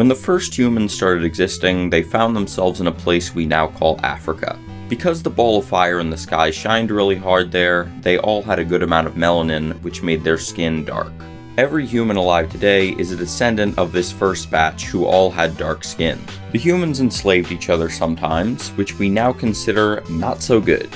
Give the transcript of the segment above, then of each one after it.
When the first humans started existing, they found themselves in a place we now call Africa. Because the ball of fire in the sky shined really hard there, they all had a good amount of melanin, which made their skin dark. Every human alive today is a descendant of this first batch who all had dark skin. The humans enslaved each other sometimes, which we now consider not so good.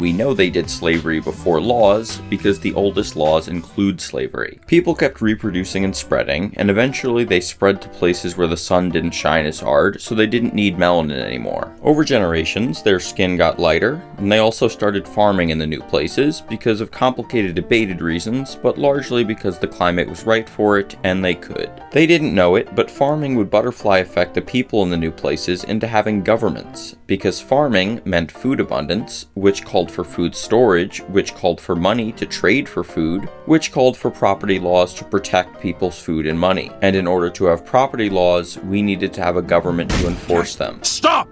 We know they did slavery before laws because the oldest laws include slavery. People kept reproducing and spreading, and eventually they spread to places where the sun didn't shine as hard, so they didn't need melanin anymore. Over generations, their skin got lighter, and they also started farming in the new places because of complicated debated reasons, but largely because the climate was right for it and they could. They didn't know it, but farming would butterfly affect the people in the new places into having governments, because farming meant food abundance, which called for food storage, which called for money to trade for food, which called for property laws to protect people's food and money. And in order to have property laws, we needed to have a government to enforce them. Stop!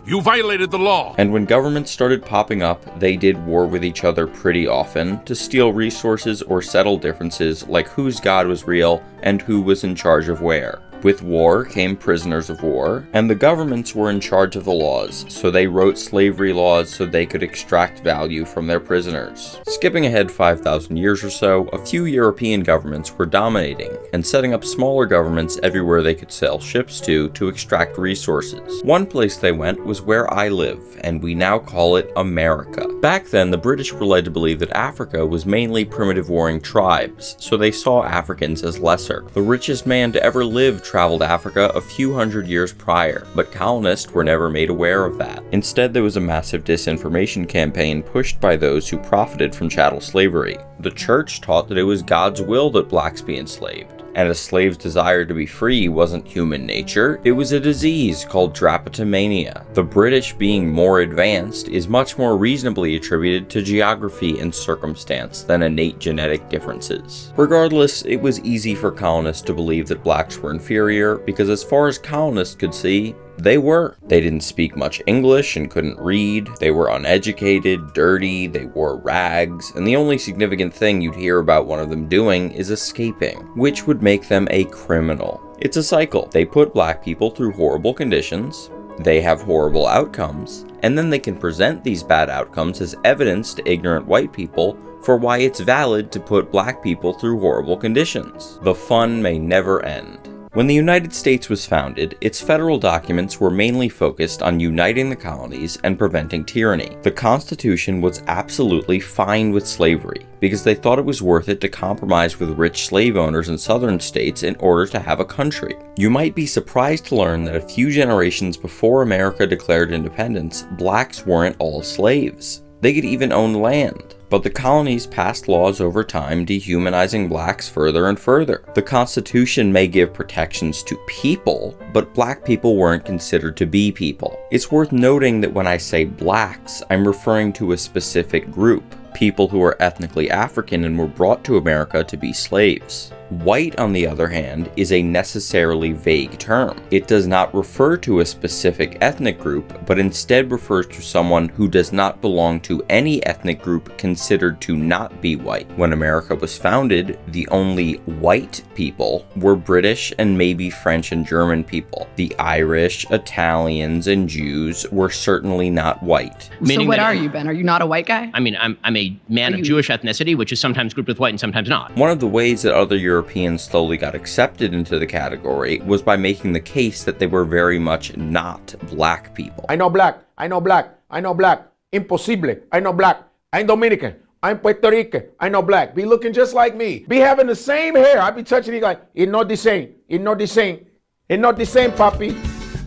You violated the law! And when governments started popping up, they did war with each other pretty often to steal resources or settle differences like whose god was real and who was in charge of where. With war came prisoners of war, and the governments were in charge of the laws, so they wrote slavery laws so they could extract value from their prisoners. Skipping ahead 5,000 years or so, a few European governments were dominating, and setting up smaller governments everywhere they could sail ships to extract resources. One place they went was where I live, and we now call it America. Back then, the British were led to believe that Africa was mainly primitive warring tribes, so they saw Africans as lesser. The richest man to ever live traveled Africa a few hundred years prior, but colonists were never made aware of that. Instead, there was a massive disinformation campaign pushed by those who profited from chattel slavery. The church taught that it was God's will that blacks be enslaved, and a slave's desire to be free wasn't human nature, it was a disease called drapetomania. The British, being more advanced, is much more reasonably attributed to geography and circumstance than innate genetic differences. Regardless, it was easy for colonists to believe that blacks were inferior, because as far as colonists could see, they were. They didn't speak much English and couldn't read, they were uneducated, dirty, they wore rags, and the only significant thing you'd hear about one of them doing is escaping, which would make them a criminal. It's a cycle. They put black people through horrible conditions, they have horrible outcomes, and then they can present these bad outcomes as evidence to ignorant white people for why it's valid to put black people through horrible conditions. The fun may never end. When the United States was founded, its federal documents were mainly focused on uniting the colonies and preventing tyranny. The Constitution was absolutely fine with slavery, because they thought it was worth it to compromise with rich slave owners in southern states in order to have a country. You might be surprised to learn that a few generations before America declared independence, blacks weren't all slaves. They could even own land. But the colonies passed laws over time dehumanizing blacks further and further. The Constitution may give protections to people, but black people weren't considered to be people. It's worth noting that when I say blacks, I'm referring to a specific group, people who are ethnically African and were brought to America to be slaves. White, on the other hand, is a necessarily vague term. It does not refer to a specific ethnic group, but instead refers to someone who does not belong to any ethnic group considered to not be white. When America was founded, the only white people were British and maybe French and German people. The Irish, Italians, and Jews were certainly not white. So what are you, Ben? Are you not a white guy? I mean, I'm a man of Jewish ethnicity, which is sometimes grouped with white and sometimes not. One of the ways that other Europeans slowly got accepted into the category was by making the case that they were very much not black people. I know black, I know black, I know black. Imposible, I know black. I'm Dominican, I'm Puerto Rican, I know black. Be looking just like me. Be having the same hair. I be touching it like, it's not the same, it's not the same. It's not the same, papi.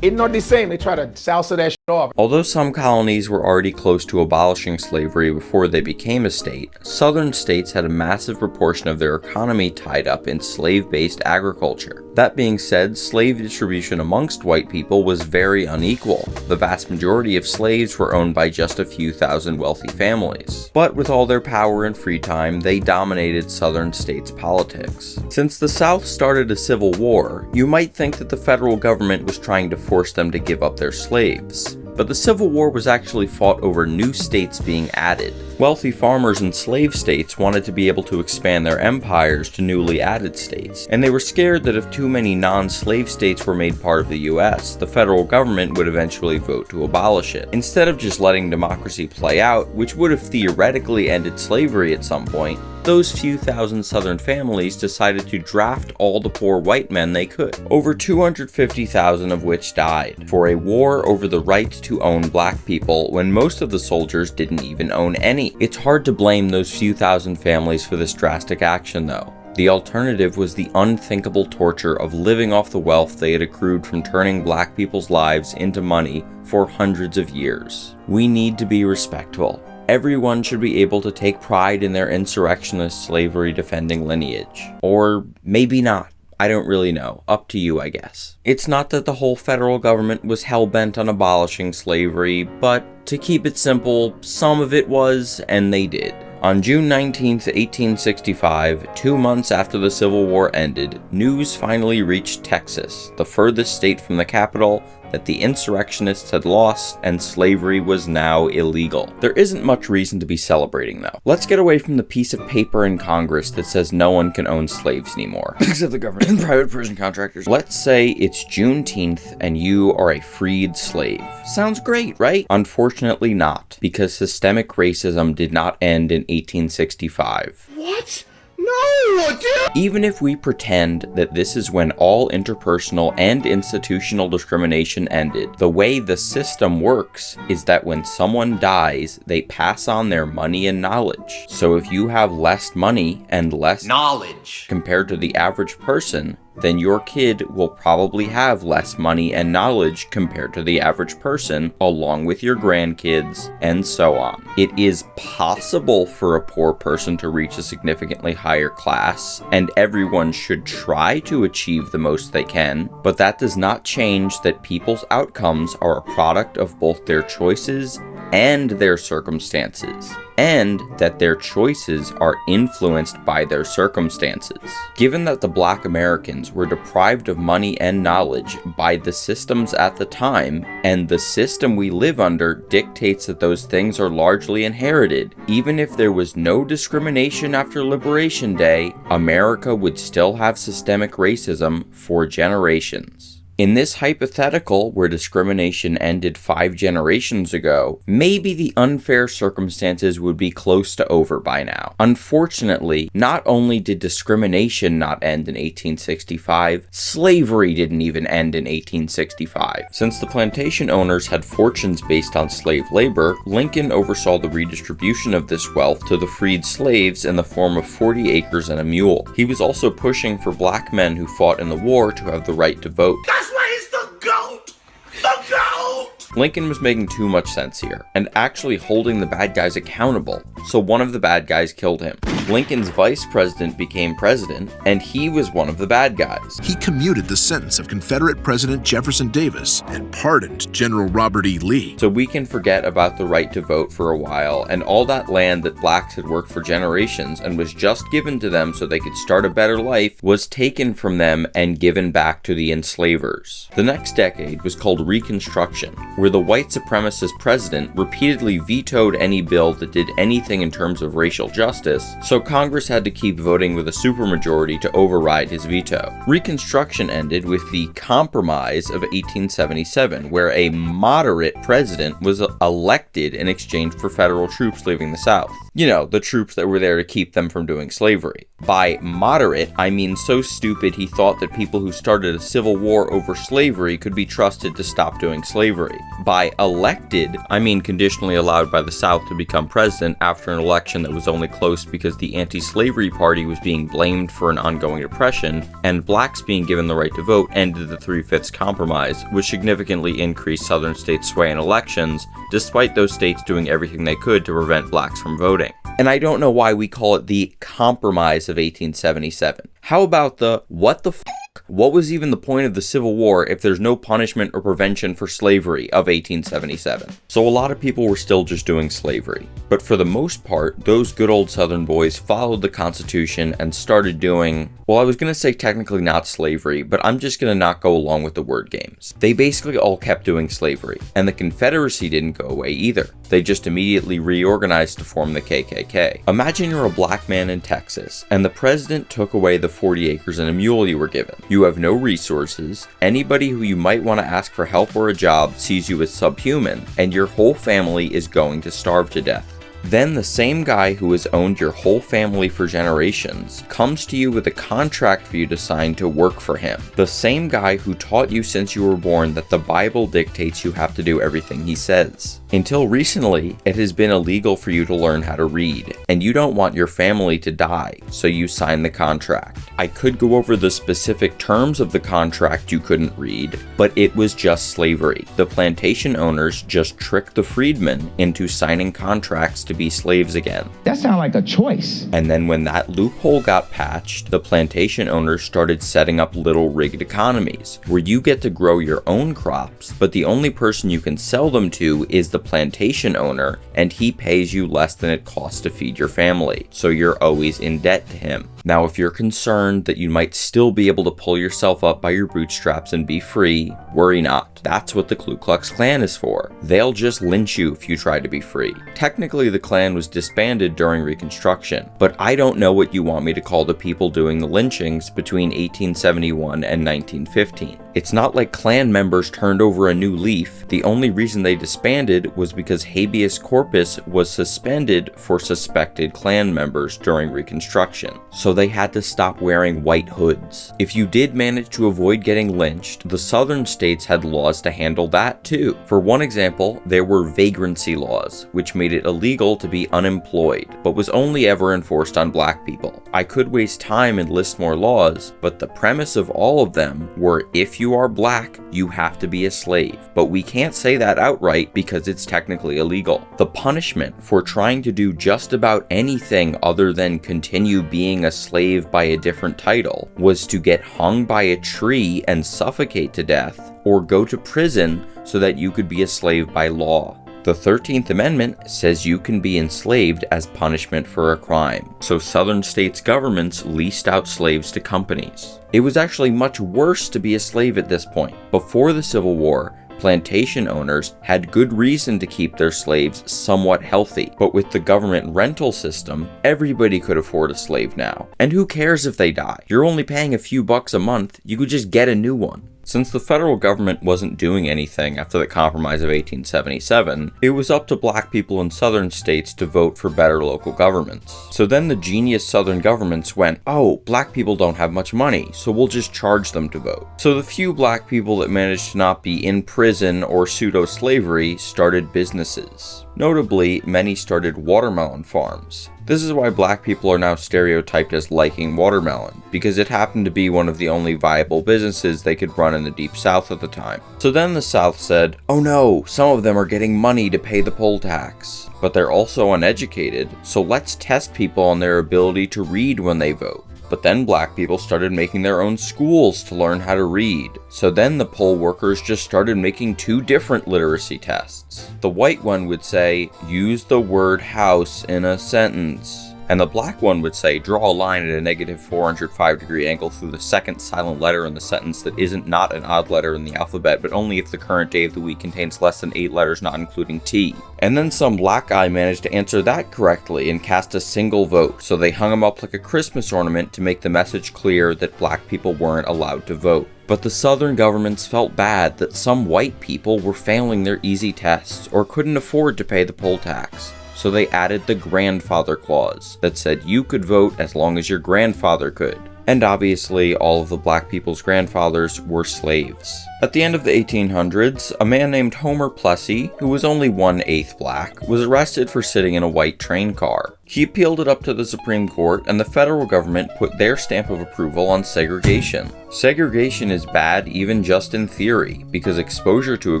It's not the same. They try to salsa that shit off. Although some colonies were already close to abolishing slavery before they became a state, southern states had a massive proportion of their economy tied up in slave-based agriculture. That being said, slave distribution amongst white people was very unequal. The vast majority of slaves were owned by just a few thousand wealthy families. But with all their power and free time, they dominated southern states' politics. Since the South started a civil war, you might think that the federal government was trying to force them to give up their slaves. but the Civil War was actually fought over new states being added. Wealthy farmers in slave states wanted to be able to expand their empires to newly added states, and they were scared that if too many non-slave states were made part of the US, the federal government would eventually vote to abolish it. Instead of just letting democracy play out, which would have theoretically ended slavery at some point, those few thousand Southern families decided to draft all the poor white men they could, over 250,000 of which died, for a war over the right to own black people when most of the soldiers didn't even own any. It's hard to blame those few thousand families for this drastic action though. The alternative was the unthinkable torture of living off the wealth they had accrued from turning black people's lives into money for hundreds of years. We need to be respectful. Everyone should be able to take pride in their insurrectionist slavery defending lineage. Or maybe not. I don't really know. Up to you, I guess. It's not that the whole federal government was hell-bent on abolishing slavery, but to keep it simple, some of it was, and they did. On June 19, 1865, 2 months after the Civil War ended, news finally reached Texas, the furthest state from the capital, that the insurrectionists had lost and slavery was now illegal. There isn't much reason to be celebrating though. Let's get away from the piece of paper in Congress that says no one can own slaves anymore. Except the government and private prison contractors. Let's say it's Juneteenth and you are a freed slave. Sounds great, right? Unfortunately not, because systemic racism did not end in 1865. What? No, dude! Even if we pretend that this is when all interpersonal and institutional discrimination ended, the way the system works is that when someone dies, they pass on their money and knowledge. So if you have less money and less knowledge compared to the average person, then your kid will probably have less money and knowledge compared to the average person, along with your grandkids, and so on. It is possible for a poor person to reach a significantly higher class, and everyone should try to achieve the most they can, but that does not change that people's outcomes are a product of both their choices and their circumstances, and that their choices are influenced by their circumstances. Given that the Black Americans were deprived of money and knowledge by the systems at the time, and the system we live under dictates that those things are largely inherited, even if there was no discrimination after Liberation Day, America would still have systemic racism for generations. In this hypothetical, where discrimination ended 5 generations ago, maybe the unfair circumstances would be close to over by now. Unfortunately, not only did discrimination not end in 1865, slavery didn't even end in 1865. Since the plantation owners had fortunes based on slave labor, Lincoln oversaw the redistribution of this wealth to the freed slaves in the form of 40 acres and a mule. He was also pushing for black men who fought in the war to have the right to vote. That's why he's the GOAT! The GOAT! Lincoln was making too much sense here, and actually holding the bad guys accountable, so one of the bad guys killed him. Lincoln's vice president became president, and he was one of the bad guys. He commuted the sentence of Confederate President Jefferson Davis and pardoned General Robert E. Lee. So we can forget about the right to vote for a while, and all that land that blacks had worked for generations and was just given to them so they could start a better life was taken from them and given back to the enslavers. The next decade was called Reconstruction, where the white supremacist president repeatedly vetoed any bill that did anything in terms of racial justice, so Congress had to keep voting with a supermajority to override his veto. Reconstruction ended with the Compromise of 1877, where a moderate president was elected in exchange for federal troops leaving the South. You know, the troops that were there to keep them from doing slavery. By moderate, I mean so stupid he thought that people who started a civil war over slavery could be trusted to stop doing slavery. By elected, I mean conditionally allowed by the South to become president after an election that was only close because the anti-slavery party was being blamed for an ongoing depression, and blacks being given the right to vote ended the 3/5 compromise, which significantly increased southern states' sway in elections, despite those states doing everything they could to prevent blacks from voting. And I don't know why we call it the Compromise of 1877. How about the what the f***? What was even the point of the Civil War if there's no punishment or prevention for slavery of 1877? So a lot of people were still just doing slavery. But for the most part, those good old Southern boys followed the Constitution and started doing, well, I was going to say technically not slavery, but I'm just going to not go along with the word games. They basically all kept doing slavery, and the Confederacy didn't go away either. They just immediately reorganized to form the KKK. Imagine you're a black man in Texas, and the president took away the 40 acres and a mule you were given. You have no resources, anybody who you might want to ask for help or a job sees you as subhuman, and your whole family is going to starve to death. Then the same guy who has owned your whole family for generations comes to you with a contract for you to sign to work for him. The same guy who taught you since you were born that the Bible dictates you have to do everything he says. Until recently, it has been illegal for you to learn how to read, and you don't want your family to die, so you sign the contract. I could go over the specific terms of the contract you couldn't read, but it was just slavery. The plantation owners just tricked the freedmen into signing contracts to be slaves again. That sounds like a choice. And then when that loophole got patched, the plantation owners started setting up little rigged economies, where you get to grow your own crops, but the only person you can sell them to is the plantation owner, and he pays you less than it costs to feed your family, so you're always in debt to him. Now, if you're concerned that you might still be able to pull yourself up by your bootstraps and be free, worry not. That's what the Ku Klux Klan is for. They'll just lynch you if you try to be free. Technically, the Klan was disbanded during Reconstruction, but I don't know what you want me to call the people doing the lynchings between 1871 and 1915. It's not like Klan members turned over a new leaf. The only reason they disbanded was because habeas corpus was suspended for suspected Klan members during Reconstruction, so they had to stop wearing white hoods. If you did manage to avoid getting lynched, the southern states had laws to handle that too. For one example, there were vagrancy laws, which made it illegal to be unemployed, but was only ever enforced on black people. I could waste time and list more laws, but the premise of all of them were if you are black, you have to be a slave. But we can't say that outright because it's technically illegal. The punishment for trying to do just about anything other than continue being a slave by a different title was to get hung by a tree and suffocate to death, or go to prison so that you could be a slave by law. The 13th Amendment says you can be enslaved as punishment for a crime, so southern states' governments leased out slaves to companies. It was actually much worse to be a slave at this point. Before the Civil War, plantation owners had good reason to keep their slaves somewhat healthy, but with the government rental system, everybody could afford a slave now. And who cares if they die? You're only paying a few bucks a month, you could just get a new one. Since the federal government wasn't doing anything after the Compromise of 1877, it was up to black people in southern states to vote for better local governments. So then the genius southern governments went, oh, black people don't have much money, so we'll just charge them to vote. So the few black people that managed to not be in prison or pseudo-slavery started businesses. Notably, many started watermelon farms. This is why black people are now stereotyped as liking watermelon, because it happened to be one of the only viable businesses they could run in the Deep South at the time. So then the South said, oh no, some of them are getting money to pay the poll tax, but they're also uneducated, so let's test people on their ability to read when they vote. But then black people started making their own schools to learn how to read. So then the poll workers just started making two different literacy tests. The white one would say, use the word house in a sentence. And the black one would say, draw a line at a negative 405-degree angle through the second silent letter in the sentence that isn't not an odd letter in the alphabet, but only if the current day of the week contains less than 8 letters, not including T. And then some black guy managed to answer that correctly and cast a single vote, so they hung him up like a Christmas ornament to make the message clear that black people weren't allowed to vote. But the southern governments felt bad that some white people were failing their easy tests or couldn't afford to pay the poll tax. So they added the grandfather clause that said you could vote as long as your grandfather could. And obviously, all of the black people's grandfathers were slaves. At the end of the 1800s, a man named Homer Plessy, who was only 1/8 black, was arrested for sitting in a white train car. He appealed it up to the Supreme Court, and the federal government put their stamp of approval on segregation. Segregation is bad even just in theory, because exposure to a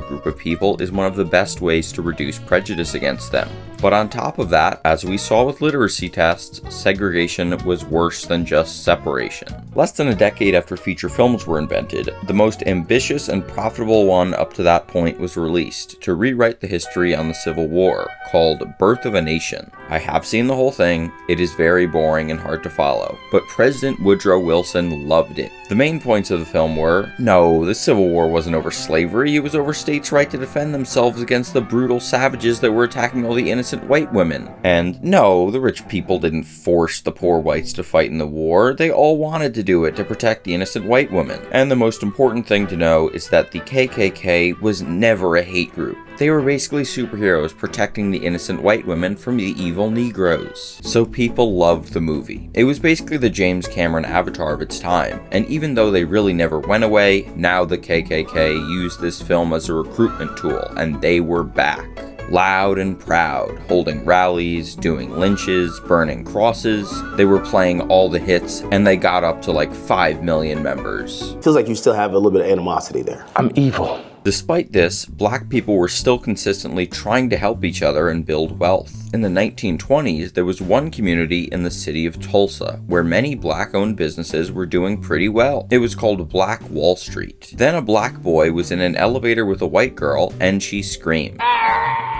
group of people is one of the best ways to reduce prejudice against them. But on top of that, as we saw with literacy tests, segregation was worse than just separation. Less than a decade after feature films were invented, the most ambitious and profitable one up to that point was released to rewrite the history on the Civil War, called Birth of a Nation. I have seen the whole thing. It is very boring and hard to follow, but President Woodrow Wilson loved it. The main points of the film were, no, the Civil War wasn't over slavery, it was over states' right to defend themselves against the brutal savages that were attacking all the innocent white women. And no, the rich people didn't force the poor whites to fight in the war, they all wanted to do it to protect the innocent white women. And the most important thing to know is that the KKK was never a hate group. They were basically superheroes protecting the innocent white women from the evil Negroes. So people loved the movie. It was basically the James Cameron Avatar of its time, and even though they really never went away, now the KKK used this film as a recruitment tool, and they were back. Loud and proud, holding rallies, doing lynches, burning crosses. They were playing all the hits, and they got up to like 5 million members. Feels like you still have a little bit of animosity there. I'm evil. Despite this, black people were still consistently trying to help each other and build wealth. In the 1920s, there was one community in the city of Tulsa where many black-owned businesses were doing pretty well. It was called Black Wall Street. Then a black boy was in an elevator with a white girl, and she screamed.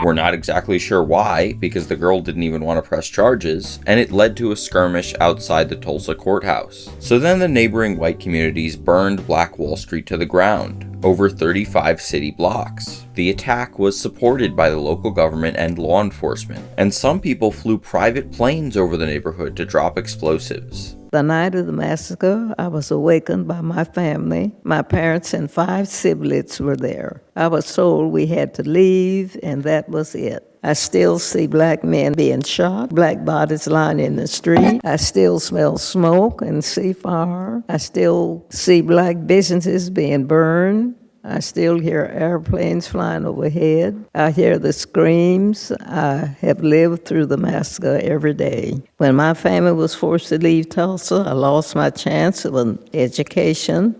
We're not exactly sure why, because the girl didn't even want to press charges, and it led to a skirmish outside the Tulsa courthouse. So then the neighboring white communities burned Black Wall Street to the ground, over 35 city blocks. The attack was supported by the local government and law enforcement, and some people flew private planes over the neighborhood to drop explosives. The night of the massacre, I was awakened by my family. My parents and 5 siblings were there. I was told we had to leave, and that was it. I still see black men being shot, black bodies lying in the street. I still smell smoke and see fire. I still see black businesses being burned. I still hear airplanes flying overhead. I hear the screams. I have lived through the massacre every day. When my family was forced to leave Tulsa, I lost my chance of an education.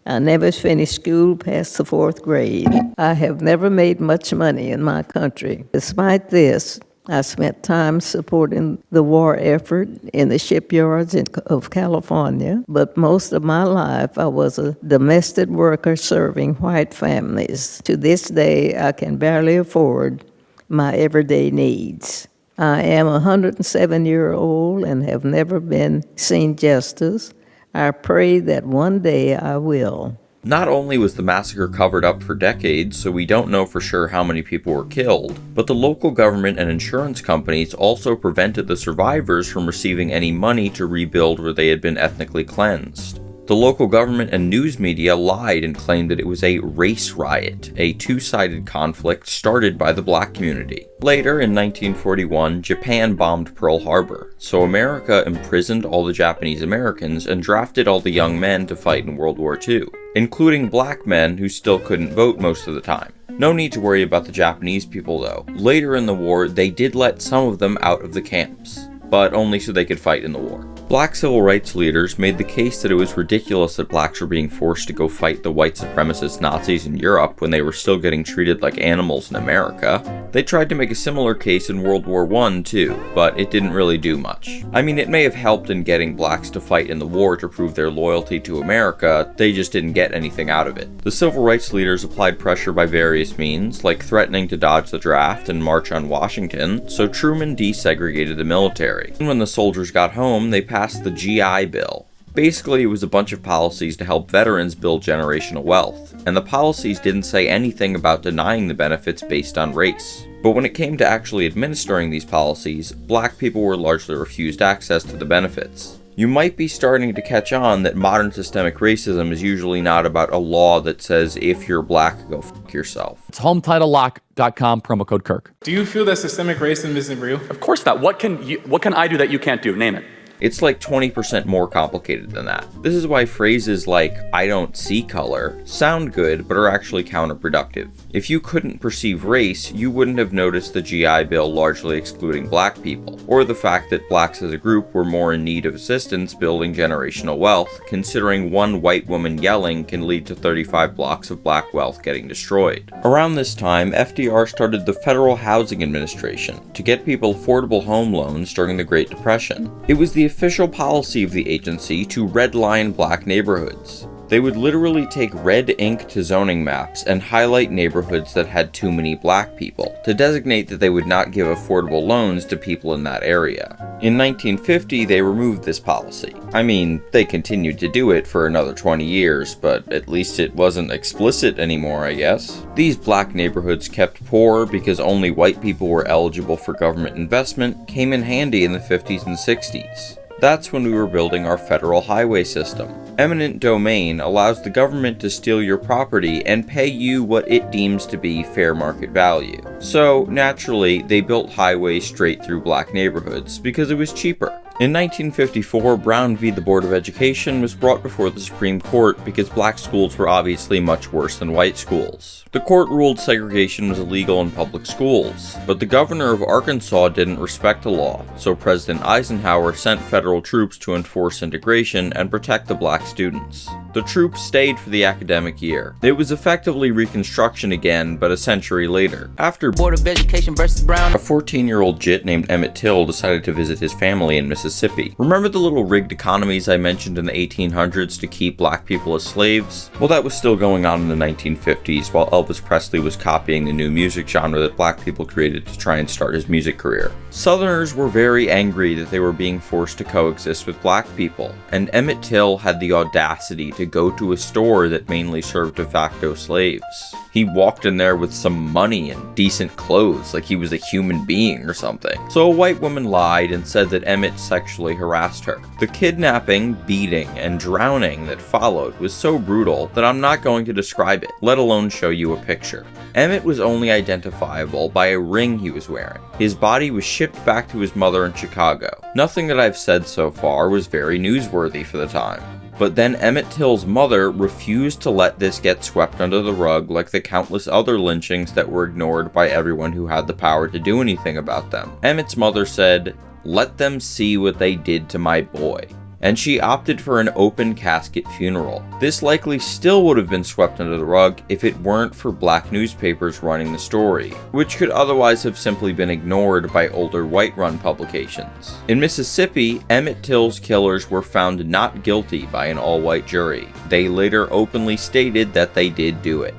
I never finished school past the 4th grade. I have never made much money in my country. Despite this, I spent time supporting the war effort in the shipyards of California, but most of my life I was a domestic worker serving white families. To this day, I can barely afford my everyday needs. I am a 107-year-old and have never been seen justice. I pray that one day I will. Not only was the massacre covered up for decades, so we don't know for sure how many people were killed, but the local government and insurance companies also prevented the survivors from receiving any money to rebuild where they had been ethnically cleansed. The local government and news media lied and claimed that it was a race riot, a two-sided conflict started by the black community. Later, in 1941, Japan bombed Pearl Harbor, so America imprisoned all the Japanese Americans and drafted all the young men to fight in World War II, including black men who still couldn't vote most of the time. No need to worry about the Japanese people though. Later in the war, they did let some of them out of the camps, but only so they could fight in the war. Black civil rights leaders made the case that it was ridiculous that blacks were being forced to go fight the white supremacist Nazis in Europe when they were still getting treated like animals in America. They tried to make a similar case in World War I too, but it didn't really do much. I mean, it may have helped in getting blacks to fight in the war to prove their loyalty to America, they just didn't get anything out of it. The civil rights leaders applied pressure by various means, like threatening to dodge the draft and march on Washington, so Truman desegregated the military. And when the soldiers got home, they passed the GI Bill. Basically, it was a bunch of policies to help veterans build generational wealth, and the policies didn't say anything about denying the benefits based on race. But when it came to actually administering these policies, black people were largely refused access to the benefits. You might be starting to catch on that modern systemic racism is usually not about a law that says if you're black, go fuck yourself. It's HomeTitleLock.com, promo code Kirk. Do you feel that systemic racism isn't real? Of course not. What can I do that you can't do? Name it. It's like 20% more complicated than that. This is why phrases like, "I don't see color," sound good, but are actually counterproductive. If you couldn't perceive race, you wouldn't have noticed the GI Bill largely excluding black people, or the fact that blacks as a group were more in need of assistance building generational wealth, considering one white woman yelling can lead to 35 blocks of black wealth getting destroyed. Around this time, FDR started the Federal Housing Administration to get people affordable home loans during the Great Depression. It was the official policy of the agency to redline black neighborhoods. They would literally take red ink to zoning maps and highlight neighborhoods that had too many black people, to designate that they would not give affordable loans to people in that area. In 1950, they removed this policy. I mean, they continued to do it for another 20 years, but at least it wasn't explicit anymore, I guess. These black neighborhoods, kept poor because only white people were eligible for government investment, came in handy in the 50s and 60s. That's when we were building our federal highway system. Eminent domain allows the government to steal your property and pay you what it deems to be fair market value. So, naturally, they built highways straight through black neighborhoods because it was cheaper. In 1954, Brown v. the Board of Education was brought before the Supreme Court because black schools were obviously much worse than white schools. The court ruled segregation was illegal in public schools, but the governor of Arkansas didn't respect the law, so President Eisenhower sent federal troops to enforce integration and protect the black students. The troops stayed for the academic year. It was effectively Reconstruction again, but a century later. After Board of Education versus Brown, a 14-year-old jit named Emmett Till decided to visit his family in Mississippi. Remember the little rigged economies I mentioned in the 1800s to keep black people as slaves? Well, that was still going on in the 1950s while Elvis Presley was copying the new music genre that black people created to try and start his music career. Southerners were very angry that they were being forced to coexist with black people, and Emmett Till had the audacity to go to a store that mainly served de facto slaves. He walked in there with some money and decent clothes like he was a human being or something. So a white woman lied and said that Emmett sexually harassed her. The kidnapping, beating, and drowning that followed was so brutal that I'm not going to describe it, let alone show you a picture. Emmett was only identifiable by a ring he was wearing. His body was shipped back to his mother in Chicago. Nothing that I've said so far was very newsworthy for the time. But then Emmett Till's mother refused to let this get swept under the rug like the countless other lynchings that were ignored by everyone who had the power to do anything about them. Emmett's mother said, "Let them see what they did to my boy." And she opted for an open casket funeral. This likely still would have been swept under the rug if it weren't for black newspapers running the story, which could otherwise have simply been ignored by older white-run publications. In Mississippi, Emmett Till's killers were found not guilty by an all-white jury. They later openly stated that they did do it.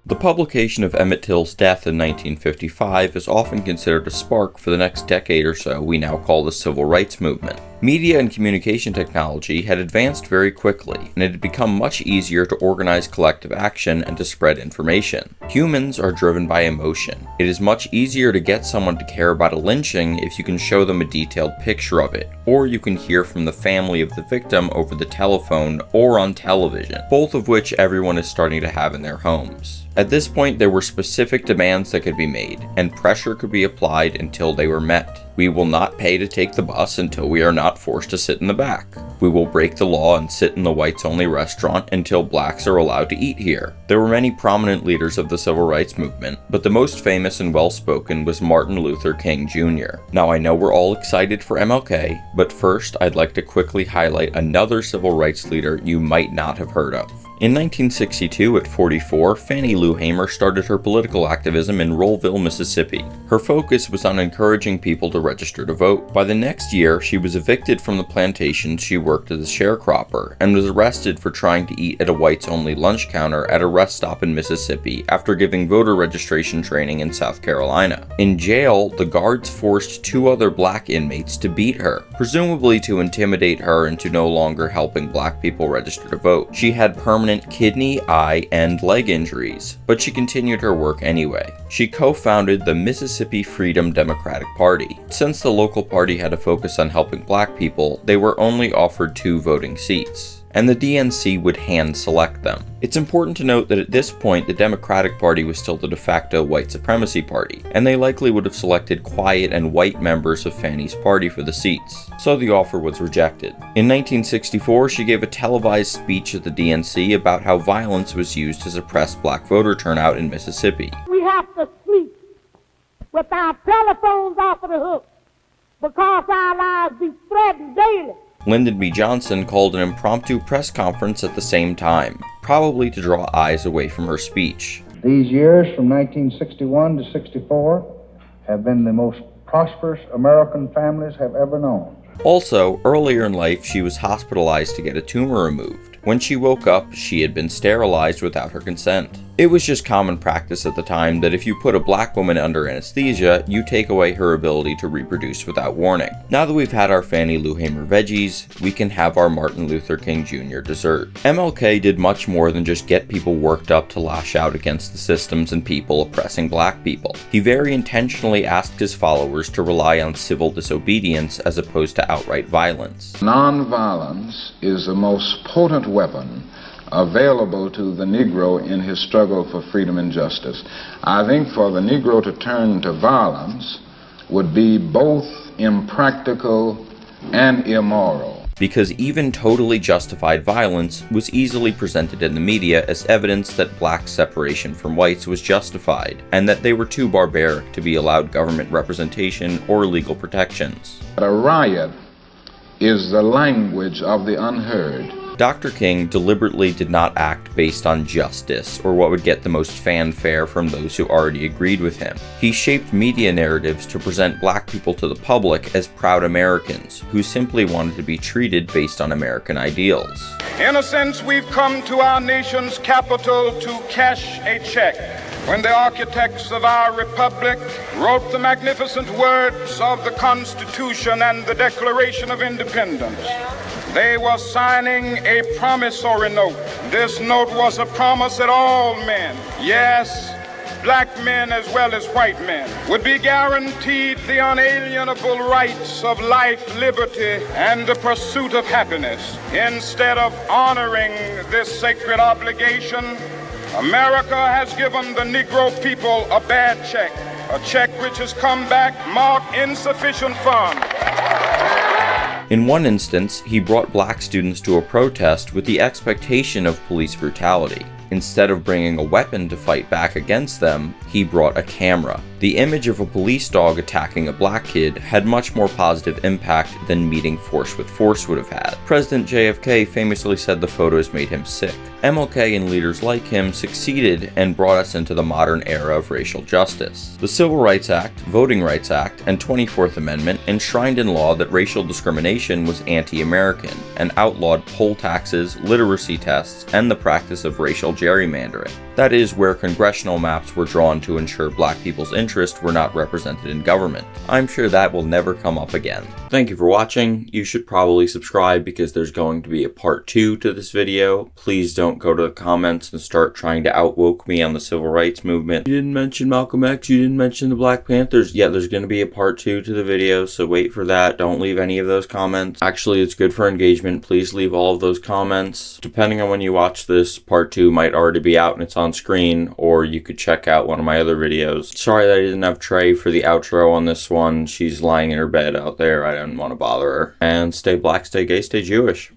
The publication of Emmett Till's death in 1955 is often considered a spark for the next decade or so we now call the Civil Rights Movement. Media and communication technology had advanced very quickly, and it had become much easier to organize collective action and to spread information. Humans are driven by emotion. It is much easier to get someone to care about a lynching if you can show them a detailed picture of it, or you can hear from the family of the victim over the telephone or on television, both of which everyone is starting to have in their homes. At this point, there were specific demands that could be made, and pressure could be applied until they were met. We will not pay to take the bus until we are not forced to sit in the back. We will break the law and sit in the whites-only restaurant until blacks are allowed to eat here. There were many prominent leaders of the civil rights movement, but the most famous and well-spoken was Martin Luther King Jr. Now I know we're all excited for MLK, but first I'd like to quickly highlight another civil rights leader you might not have heard of. In 1962, at 44, Fannie Lou Hamer started her political activism in Rollville, Mississippi. Her focus was on encouraging people to register to vote. By the next year, she was evicted from the plantation she worked as a sharecropper and was arrested for trying to eat at a whites-only lunch counter at a rest stop in Mississippi after giving voter registration training in South Carolina. In jail, the guards forced 2 other black inmates to beat her, presumably to intimidate her into no longer helping black people register to vote. She had permanent kidney, eye, and leg injuries, but she continued her work anyway. She co-founded the Mississippi Freedom Democratic Party. Since the local party had a focus on helping black people, they were only offered 2 voting seats. and the DNC would hand-select them. It's important to note that at this point, the Democratic Party was still the de facto white supremacy party, and they likely would have selected quiet and white members of Fannie's party for the seats, so the offer was rejected. In 1964, she gave a televised speech at the DNC about how violence was used to suppress black voter turnout in Mississippi. We have to sleep with our telephones off of the hook because our lives be threatened daily. Lyndon B. Johnson called an impromptu press conference at the same time, probably to draw eyes away from her speech. These years from 1961 to 64 have been the most prosperous American families have ever known. Also, earlier in life, she was hospitalized to get a tumor removed. When she woke up, she had been sterilized without her consent. It was just common practice at the time that if you put a black woman under anesthesia, you take away her ability to reproduce without warning. Now that we've had our Fannie Lou Hamer veggies, we can have our Martin Luther King Jr. dessert. MLK did much more than just get people worked up to lash out against the systems and people oppressing black people. He very intentionally asked his followers to rely on civil disobedience as opposed to outright violence. Nonviolence is the most potent weapon available to the Negro in his struggle for freedom and justice. I think for the Negro to turn to violence would be both impractical and immoral. Because even totally justified violence was easily presented in the media as evidence that black separation from whites was justified, and that they were too barbaric to be allowed government representation or legal protections. A riot is the language of the unheard. Dr. King deliberately did not act based on justice or what would get the most fanfare from those who already agreed with him. He shaped media narratives to present black people to the public as proud Americans who simply wanted to be treated based on American ideals. In a sense, we've come to our nation's capital to cash a check. When the architects of our republic wrote the magnificent words of the Constitution and the Declaration of Independence, they were signing a promissory note. This note was a promise that all men, yes, black men as well as white men, would be guaranteed the unalienable rights of life, liberty, and the pursuit of happiness. Instead of honoring this sacred obligation, America has given the Negro people a bad check, a check which has come back marked insufficient funds. In one instance, he brought black students to a protest with the expectation of police brutality. Instead of bringing a weapon to fight back against them, he brought a camera. The image of a police dog attacking a black kid had much more positive impact than meeting force with force would have had. President JFK famously said the photos made him sick. MLK and leaders like him succeeded and brought us into the modern era of racial justice. The Civil Rights Act, Voting Rights Act, and 24th Amendment enshrined in law that racial discrimination was anti-American and outlawed poll taxes, literacy tests, and the practice of racial gerrymandering. That is, where congressional maps were drawn to ensure black people's interests were not represented in government. I'm sure that will never come up again. Thank you for watching. You should probably subscribe because there's going to be a part 2 to this video. Please don't go to the comments and start trying to outwoke me on the civil rights movement. You didn't mention Malcolm X, you didn't mention the Black Panthers. Yeah, there's going to be a part 2 to the video, so wait for that. Don't leave any of those comments. Actually, it's good for engagement. Please leave all of those comments. Depending on when you watch this, part 2 might already be out and it's on screen, or you could check out one of my other videos. Sorry that I didn't have Trey for the outro on this one. She's lying in her bed out there. I didn't want to bother her. And stay black, stay gay, stay Jewish.